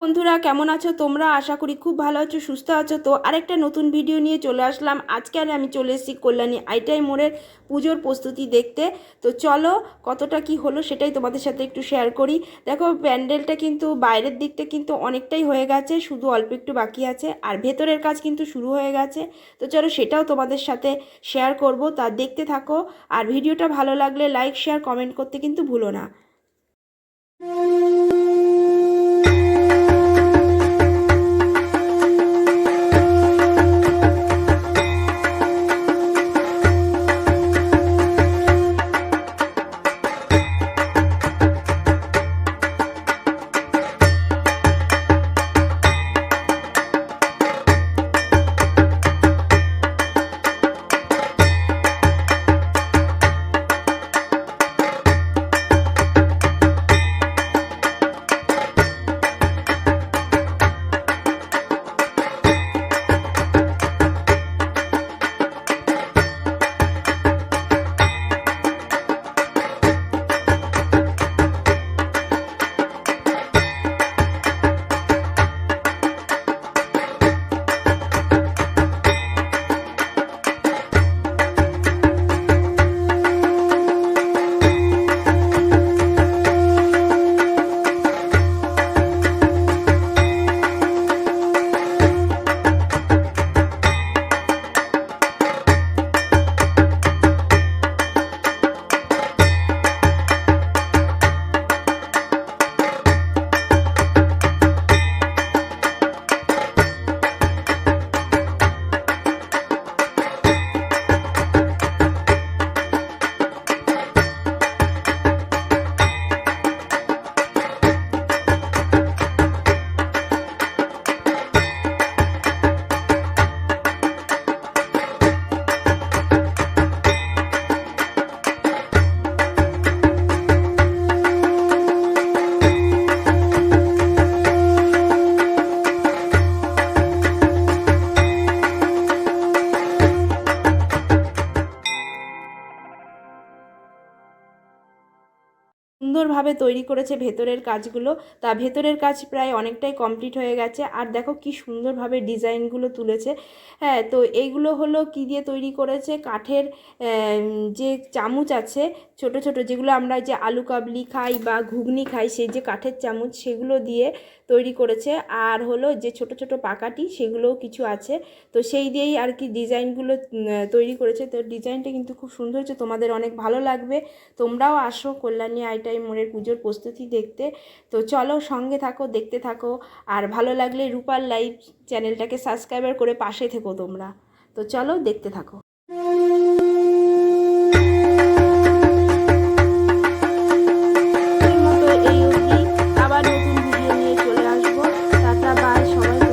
বন্ধুরা কেমন আছো তোমরা? আশা করি খুব ভালো আছো, সুস্থ আছো। তো আরেকটা নতুন ভিডিও নিয়ে চলে আসলাম। আজকে আমি চলে এসেছি কল্যাণী আইটাই মোড়ের পুজোর প্রস্তুতি দেখতে। তো চলো কতটা কি হলো সেটাই তোমাদের সাথে একটু শেয়ার করি। দেখো প্যান্ডেলটা কিন্তু বাইরের দিকটা কিন্তু অনেকটাই হয়ে গেছে, শুধু অল্প একটু বাকি আছে, আর ভেতরের কাজ কিন্তু শুরু হয়ে গেছে। তো চলো সেটাও তোমাদের সাথে শেয়ার করব, তা দেখতে থাকো। আর ভিডিওটা ভালো লাগলে লাইক শেয়ার কমেন্ট করতে কিন্তু ভুলো না। সুন্দরভাবে তৈরি করেছে ভেতরের কাজগুলো। তা ভেতরের কাজ প্রায় অনেকটাই কমপ্লিট হয়ে গেছে। আর দেখো কি সুন্দরভাবে ডিজাইনগুলো তুলেছে। হ্যাঁ, তো এইগুলো হলো কি দিয়ে তৈরি করেছে, কাঠের যে চামচ আছে ছোট ছোট, যেগুলো আমরা যে আলু কাবলি খাই বা ঘুগনি খাই, সেই যে কাঠের চামচ সেগুলো দিয়ে তৈরি করেছে। আর হলো যে ছোট ছোট পাকাটি সেগুলোও কিছু আছে। তো সেই দিয়েই আর কি ডিজাইনগুলো তৈরি করেছে। তো ডিজাইনটা কিন্তু খুব সুন্দর হচ্ছে, তোমাদের অনেক ভালো লাগবে। তোমরাও আসো কল্যাণী আইটাই মোড়ের পুজোর প্রস্তুতি দেখতে। তো চলো সঙ্গে থাকো, দেখতে থাকো। আর ভালো লাগলে রূপার লাইভ চ্যানেলটাকে সাবস্ক্রাইবার করে পাশে থেকো তোমরা। তো চলো দেখতে থাকো।